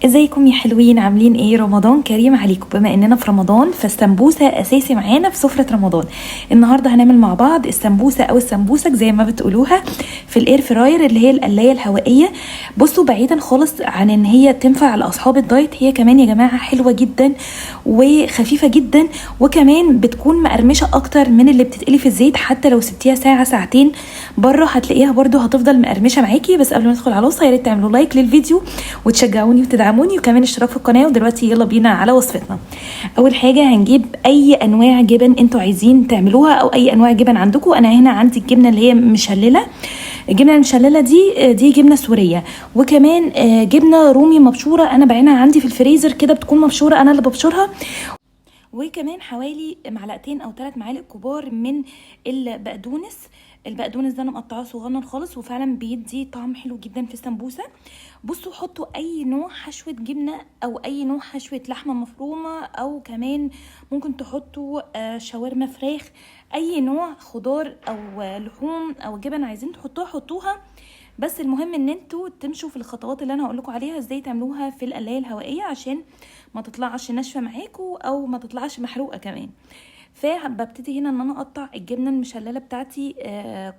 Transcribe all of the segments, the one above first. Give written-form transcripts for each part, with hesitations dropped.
ازيكم يا حلوين؟ عاملين ايه؟ رمضان كريم عليكم. بما اننا في رمضان فالسمبوسه اساسي معانا في سفره رمضان. النهارده هنعمل مع بعض السمبوسه او السمبوسك زي ما بتقولوها في الاير فراير اللي هي القلايه الهوائيه. بصوا، بعيدا خالص عن ان هي تنفع لاصحاب الدايت، هي كمان يا جماعه حلوه جدا وخفيفه جدا، وكمان بتكون مقرمشه اكتر من اللي بتتقلي في الزيت. حتى لو سبتيها ساعه ساعتين بره هتلاقيها برده هتفضل مقرمشه معاكي. بس قبل ما ندخل على الوصفه يا ريت تعملوا لايك للفيديو وتشجعوني وتدعموني، وكمان اشتراك في القناه. ودلوقتي يلا بينا على وصفتنا. اول حاجه هنجيب اي انواع جبن انتوا عايزين تعملوها او اي انواع جبن عندكم. انا هنا عندي الجبنه اللي هي مشلله. الجبنه المشلله دي جبنه سوريه، وكمان جبنه رومي مبشوره انا بعينها عندي في الفريزر كده، بتكون مبشوره انا اللي ببشرها. وكمان حوالي معلقتين او 3 معالق كبار من البقدونس. البقدونس ده انا مقطعاه صغنن خالص، وفعلا بيدي طعم حلو جدا في السمبوسه. بصوا، حطوا اي نوع حشوه جبنه او اي نوع حشوه لحمه مفرومه، او كمان ممكن تحطوا شاورما فراخ، اي نوع خضار او لحوم او جبن عايزين تحطوها حطوها. بس المهم ان انتوا تمشوا في الخطوات اللي انا هقول لكم عليها ازاي تعملوها في القلايه الهوائيه، عشان ما تطلعش ناشفه معاكم او ما تطلعش محروقه كمان. فببتدي هنا ان انا اقطع الجبنه المشلله بتاعتي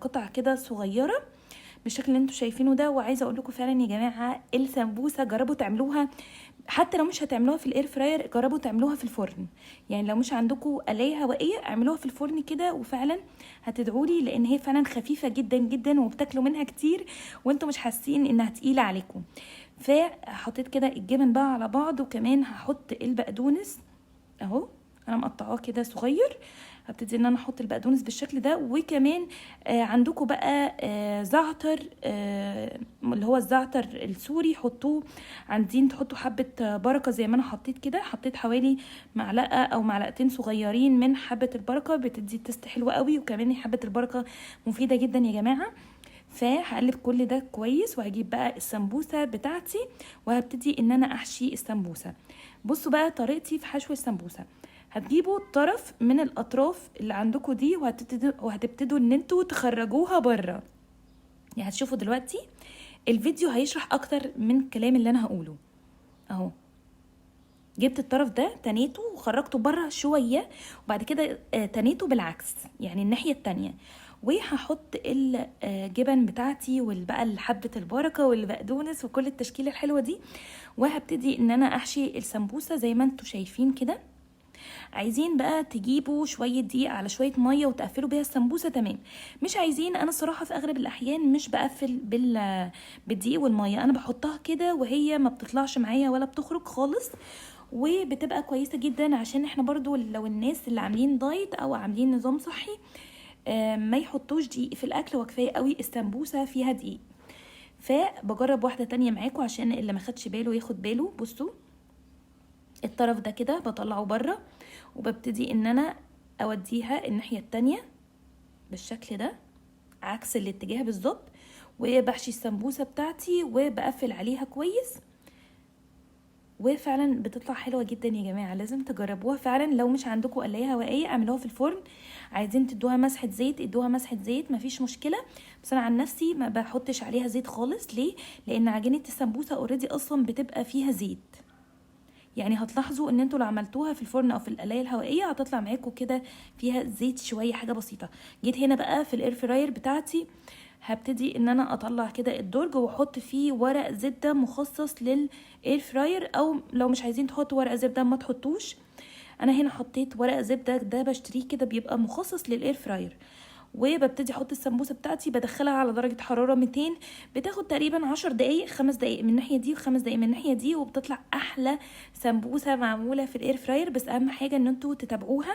قطع كده صغيره بالشكل اللي انتوا شايفينه ده. وعايزه اقول لكم فعلا يا جماعه السمبوسه جربوا تعملوها، حتى لو مش هتعملوها في الاير فراير جربوا تعملوها في الفرن. يعني لو مش عندكم قلايه هوائيه اعملوها في الفرن كده، وفعلا هتدعولي، لان هي فعلا خفيفه جدا جدا وبتاكلوا منها كتير وانتوا مش حاسين انها تقيله عليكم. فحطيت كده الجبن بقى على بعض، وكمان هحط البقدونس اهو انا مقطعاه كده صغير. هبتدي ان انا احط البقدونس بالشكل ده. وكمان عندكم بقى زعتر، اللي هو الزعتر السوري، حطوه. عايزين تحطوا حبه بركه زي ما انا حطيت كده، حطيت حوالي معلقه او معلقتين صغيرين من حبه البركه، بتدي تست حلوه قوي. وكمان حبه البركه مفيده جدا يا جماعه. فهقلب كل ده كويس، وهجيب بقى السمبوسه بتاعتي وهبتدي ان انا احشي السمبوسه. بصوا بقى طريقتي في حشو السمبوسه. هتجيبوا طرف من الاطراف اللي عندكم دي وهتبتدوا ان انتوا تخرجوها بره. يعني هتشوفوا دلوقتي الفيديو هيشرح اكتر من الكلام اللي انا هقوله. اهو جبت الطرف ده تنيته وخرجته بره شويه، وبعد كده تنيته بالعكس، يعني الناحيه التانية. وهحط الجبن بتاعتي والبقى حبه البركه والبقدونس وكل التشكيله الحلوه دي، وهبتدي ان انا احشي السمبوسه زي ما انتوا شايفين كده. عايزين بقى تجيبوا شويه دقيق على شويه ميه وتقفلوا بيها السمبوسه، تمام. مش عايزين، انا الصراحه في اغلب الاحيان مش بقفل بالدقيق والميه، انا بحطها كده وهي ما بتطلعش معايا ولا بتخرج خالص، وبتبقى كويسه جدا. عشان احنا برضو لو الناس اللي عاملين دايت او عاملين نظام صحي ما يحطوش دقيق في الاكل، وكفايه قوي السمبوسه فيها دقيق. فبجرب واحده تانية معاكم عشان اللي ما خدش باله ياخد باله. بصوا الطرف ده كده بطلعه بره، وببتدي ان انا اوديها الناحيه التانية بالشكل ده عكس الاتجاه بالظبط، وبحشي السمبوسه بتاعتي وبقفل عليها كويس. وفعلا بتطلع حلوه جدا يا جماعه، لازم تجربوها فعلا. لو مش عندكم قلايه هوائيه اعملوها في الفرن. عايزين تدوها مسحه زيت ادوها مسحه زيت، مفيش مشكله. بس انا عن نفسي ما بحطش عليها زيت خالص. ليه؟ لان عجينه السمبوسه اوريدي اصلا بتبقى فيها زيت. يعني هتلاحظوا ان انتوا لو عملتوها في الفرن او في القلايه الهوائيه هتطلع معاكم كده فيها زيت شويه، حاجه بسيطه. جيت هنا بقى في الاير فراير بتاعتي هبتدي ان انا اطلع كده الدرج واحط فيه ورق زبده مخصص للاير فراير، او لو مش عايزين تحطوا ورق زبده ما تحطوش. انا هنا حطيت ورق زبده، ده بشتريه كده بيبقى مخصص للاير فراير. وببتدي احط السمبوسه بتاعتي بدخلها على درجه حراره 200، بتاخد تقريبا 10 دقايق، 5 دقايق من الناحيه دي و5 دقايق من الناحيه دي، وبتطلع احلى سمبوسه معموله في الاير فراير. بس اهم حاجه ان انتوا تتابعوها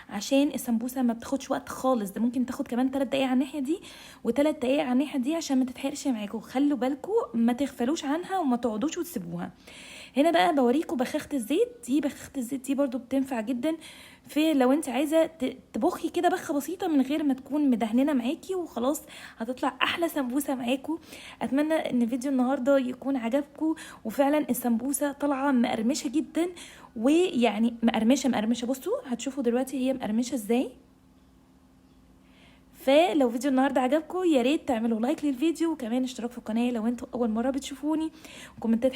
عشان السمبوسه ما بتاخدش وقت خالص، ده ممكن تاخد كمان 3 دقايق على الناحيه دي و3 دقايق على الناحيه دي، عشان ما تتحرقش معاكم. خلوا بالكم ما تغفلوش عنها وما تقعدوش وتسيبوها. هنا بقى بوريكم بخاخه الزيت دي. بخاخه الزيت دي برضو بتنفع جدا في لو انت عايزه تبخي كده بخه بسيطه من غير ما تكون مدهننه معاكي، وخلاص هتطلع احلى سمبوسه معاكم. اتمنى ان فيديو النهارده يكون عجبكم، وفعلا السمبوسه طالعه مقرمشه جدا، ويعني مقرمشه. بصوا هتشوفوا دلوقتي هي مقرمشه ازاي. فلو فيديو النهارده عجبكم يا ريت تعملوا لايك للفيديو، وكمان اشتراك في القناه لو انتوا اول مره بتشوفوني، وكومنتات